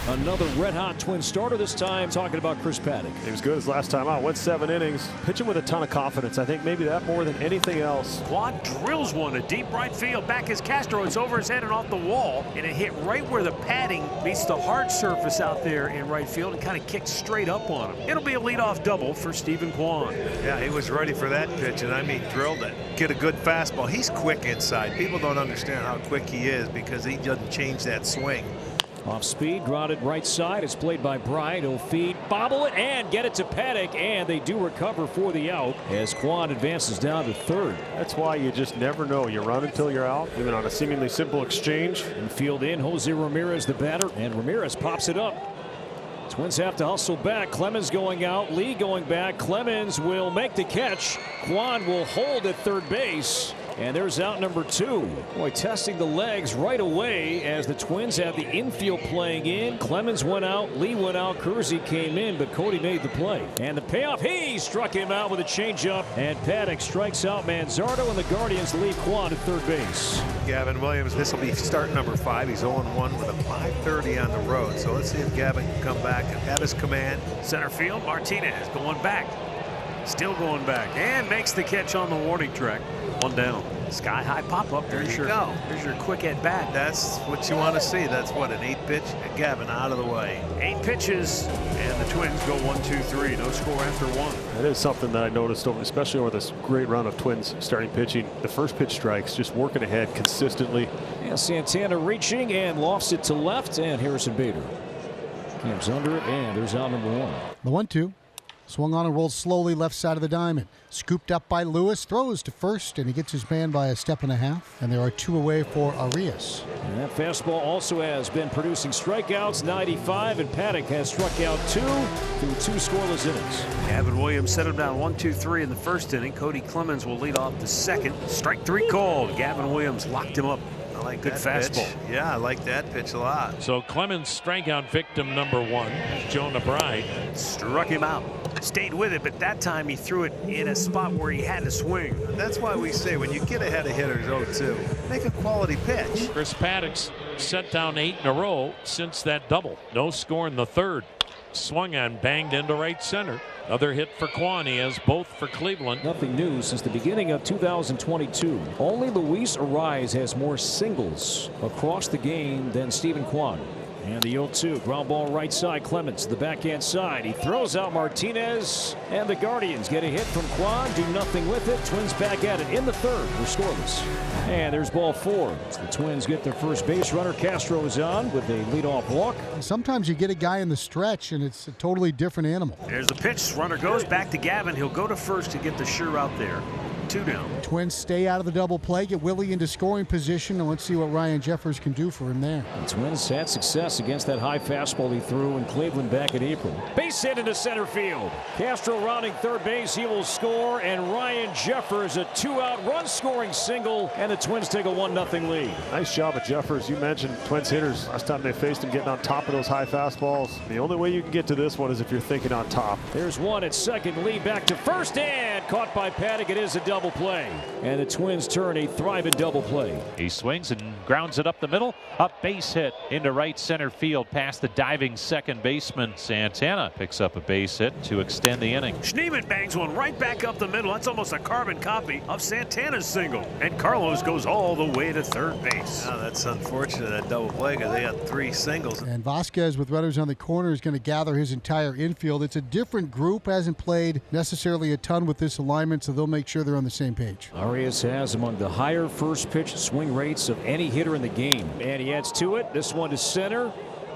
Another red-hot Twin starter, this time talking about Chris Paddack. He was good his last time out. Went 7 innings. Pitching with a ton of confidence. I think maybe that more than anything else. Quad drills one to deep right field. Back is Castro. It's over his head and off the wall. And it hit right where the padding meets the hard surface out there in right field and kind of kicked straight up on him. It'll be a leadoff double for Stephen Kwan. Yeah, he was ready for that pitch, and I mean drilled it. Get a good fastball. He's quick inside. People don't understand how quick he is because he doesn't change that swing. Off speed, grounded right side. It's played by Bryant. He'll feed, bobble it, and get it to Paddack. And they do recover for the out as Kwan advances down to third. That's why you just never know. You run until you're out, even on a seemingly simple exchange. Infield in, Jose Ramirez the batter, and Ramirez pops it up. Twins have to hustle back. Clemens going out, Lee going back. Clemens will make the catch. Kwan will hold at third base. And there's out number 2. Boy, testing the legs right away as the Twins have the infield playing in. Clemens went out, Lee went out, Kersey came in, but Cody made the play. And the payoff, he struck him out with a changeup. And Paddack strikes out Manzardo, and the Guardians leave Kwan at third base. Gavin Williams, this will be start number 5. He's 0-1 with a .530 on the road. So let's see if Gavin can come back and have his command. Center field, Martinez going back. Still going back and makes the catch on the warning track. 1 down. Sky high pop up. There's your quick at bat. That's what you want to see. That's what, an 8 pitch. Gavin out of the way. 8 pitches, and the Twins go 1-2-3. No score after 1. That is something that I noticed, especially over this great run of Twins starting pitching. The first pitch strikes, just working ahead consistently. And Santana reaching and lofts it to left, and Harrison Bader camps under it, and there's out number 1. The 1-2. Swung on and rolled slowly left side of the diamond. Scooped up by Lewis, throws to first, and he gets his man by a step and a half. And there are 2 away for Arias. And that fastball also has been producing strikeouts, 95, and Paddack has struck out 2 through 2 scoreless innings. Gavin Williams set him down 1-2-3 in the first inning. Cody Clemens will lead off the second. Strike 3 called. Gavin Williams locked him up. I like good fastball. Pitch. Yeah, I like that pitch a lot. So Clemens strikeout victim number 1, Jonah Bride. Struck him out. Stayed with it, but that time he threw it in a spot where he had to swing. That's why we say when you get ahead of hitters 0-2, make a quality pitch. Chris Paddack's set down 8 in a row since that double. No score in the third. Swung on, banged into right center. Another hit for Kwan. He has both for Cleveland. Nothing new since the beginning of 2022. Only Luis Ariz has more singles across the game than Stephen Kwan. And the 0-2, ground ball right side. Clemens to the backhand side. He throws out Martinez, and the Guardians get a hit from Kwan, do nothing with it. Twins back at it in the third. We're scoreless. And there's ball 4. The Twins get their first base runner. Castro is on with a leadoff walk. Sometimes you get a guy in the stretch, and it's a totally different animal. There's the pitch. Runner goes back to Gavin. He'll go to first to get the sure out there. 2 down. Twins stay out of the double play, get Willie into scoring position, and let's see what Ryan Jeffers can do for him there. The Twins had success against that high fastball he threw in Cleveland back in April. Base hit into center field. Castro rounding third base. He will score, and Ryan Jeffers a 2-out run-scoring single, and the Twins take a 1-0 lead. Nice job of Jeffers. You mentioned Twins hitters last time they faced him getting on top of those high fastballs. The only way you can get to this one is if you're thinking on top. There's one at second. Lee back to first, and caught by Paddack. It is a double play, and the Twins turn a thriving double play. He swings and grounds it up the middle. A base hit into right center field past the diving second baseman. Santana picks up a base hit to extend the inning. Schneemann bangs one right back up the middle. That's almost a carbon copy of Santana's single. And Carlos goes all the way to third base. Oh, that's unfortunate, that double play, because they got 3 singles. And Vasquez, with runners on the corner, is going to gather his entire infield. It's a different group, hasn't played necessarily a ton with this alignment, so they'll make sure they're on the same page. Arias has among the higher first pitch swing rates of any hitter in the game. And he adds to it. This one to center.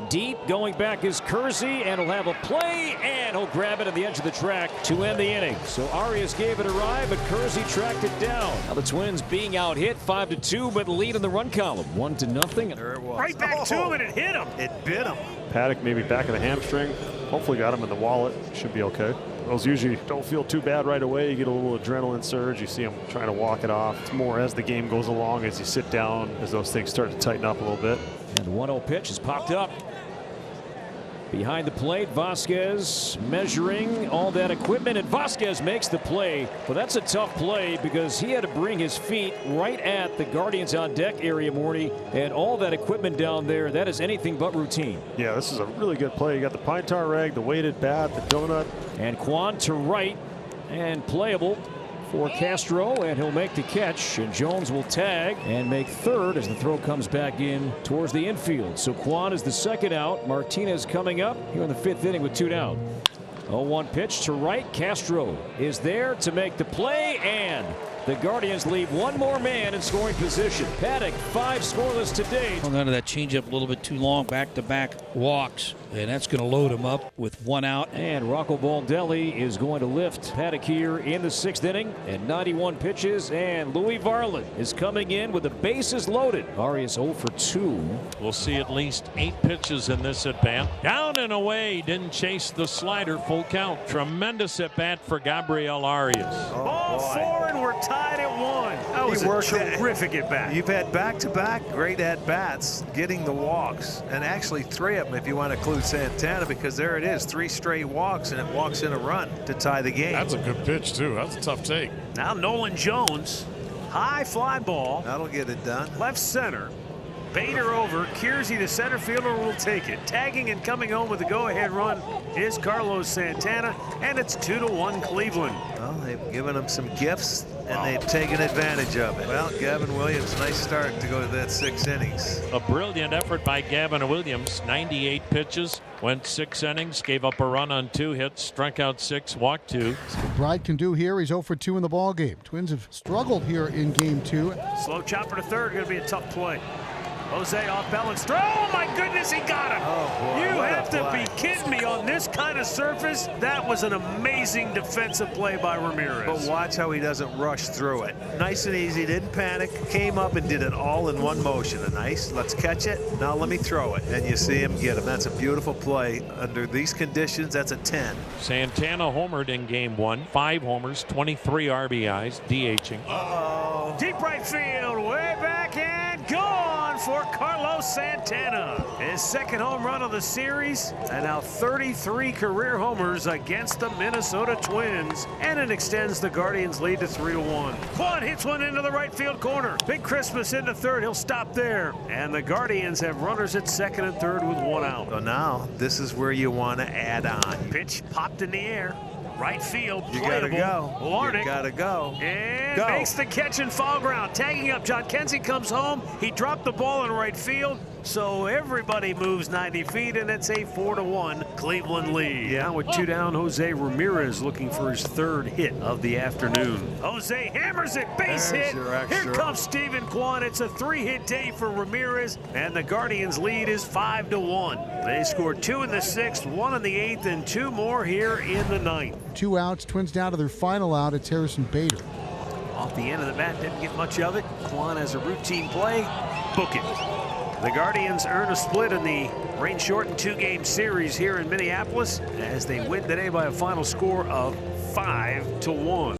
Deep, going back is Kersey, and he'll have a play, and he'll grab it at the edge of the track to end the inning. So Arias gave it a ride, but Kersey tracked it down. Now the Twins being out hit 5-2, but lead in the run column 1-0. There it was. Right back to him, and it hit him. It bit him. Paddack maybe back of the hamstring. Hopefully got him in the wallet. Should be okay. Those usually don't feel too bad right away. You get a little adrenaline surge. You see him trying to walk it off. It's more as the game goes along, as you sit down, as those things start to tighten up a little bit. And the 1-0 pitch is popped up. Behind the plate, Vasquez measuring all that equipment, and Vasquez makes the play. Well, that's a tough play because he had to bring his feet right at the Guardians on deck area, Morty, and all that equipment down there, that is anything but routine. Yeah, this is a really good play. You got the pine tar rag, the weighted bat, the donut. And Kwan to right, and playable for Castro, and he'll make the catch, and Jones will tag and make third as the throw comes back in towards the infield. So Kwan is the second out. Martinez coming up here in the 5th inning with 2 down. 0-1 pitch to right. Castro is there to make the play, and the Guardians leave one more man in scoring position. Paddack 5 scoreless to date. Hung onto that changeup a little bit too long, back-to-back walks, and that's going to load him up with 1 out. And Rocco Baldelli is going to lift Paddack here in the 6th inning and 91 pitches, and Louis Varland is coming in with the bases loaded. Arias 0 for 2. We'll see at least 8 pitches in this at bat. Down and away, didn't chase the slider, full count. Tremendous at bat for Gabriel Arias. Ball 4, and we're tied at 1. That was a terrific at bat. You've had back-to-back great at-bats, getting the walks, and actually 3 of them if you want to include Santana, because there it is, 3 straight walks, and it walks in a run to tie the game. That's a good pitch too. That's a tough take. Now Nolan Jones, high fly ball, That'll get it done. left center. Bader over. Kiersey, the center fielder, will take it. Tagging and coming home with the go-ahead run is Carlos Santana, and it's 2-1 Cleveland. Well, they've given him some gifts, and they've taken advantage of it. Well, Gavin Williams, nice start to go to that 6 innings. A brilliant effort by Gavin Williams. 98 pitches, went 6 innings, gave up a run on 2 hits, struck out 6, walked 2. Bride can do here. He's 0 for 2 in the ball game. Twins have struggled here in game 2. Slow chopper to third, going to be a tough play. Jose off balance throw. Oh my goodness, he got him. Oh, boy, you what a have to play. be kidding me. On this kind of surface, that was an amazing defensive play by Ramirez. But watch how he doesn't rush through it. Nice and easy, didn't panic, came up and did it all in one motion. A nice, let's catch it, now let me throw it. And you see him get him. That's a beautiful play. Under these conditions, that's a 10. Santana homered in game 1. 5 homers, 23 RBIs, DHing. Uh-oh. Deep right field, way back and gone for Carlos Santana. His 2nd home run of the series, and now 33 career homers against the Minnesota Twins, and it extends the Guardians' lead to 3-1. Kwan hits one into the right field corner. Big Christmas into third. He'll stop there, and the Guardians have runners at 2nd and 3rd with 1 out. So now, this is where you want to add on. Pitch popped in the air. Right field, You gotta playable. go. Larnach. You gotta go. And Go. makes the catch in foul ground. Tagging up, John Kenzie comes home. He dropped the ball in right field. So everybody moves 90 feet, and it's a 4-1 Cleveland lead. Yeah, with 2 down, Jose Ramirez looking for his 3rd hit of the afternoon. Jose hammers it, base There's hit. your extra. Here comes Stephen Kwan. It's a 3-hit day for Ramirez, and the Guardians' lead is 5-1. They scored 2 in the 6th, 1 in the 8th, and 2 more here in the 9th. 2 outs. Twins down to their final out. It's Harrison Bader. Off the end of the bat, didn't get much of it. Kwan has a routine play. Book it. The Guardians earn a split in the rain-shortened 2-game series here in Minneapolis as they win today by a final score of 5-1.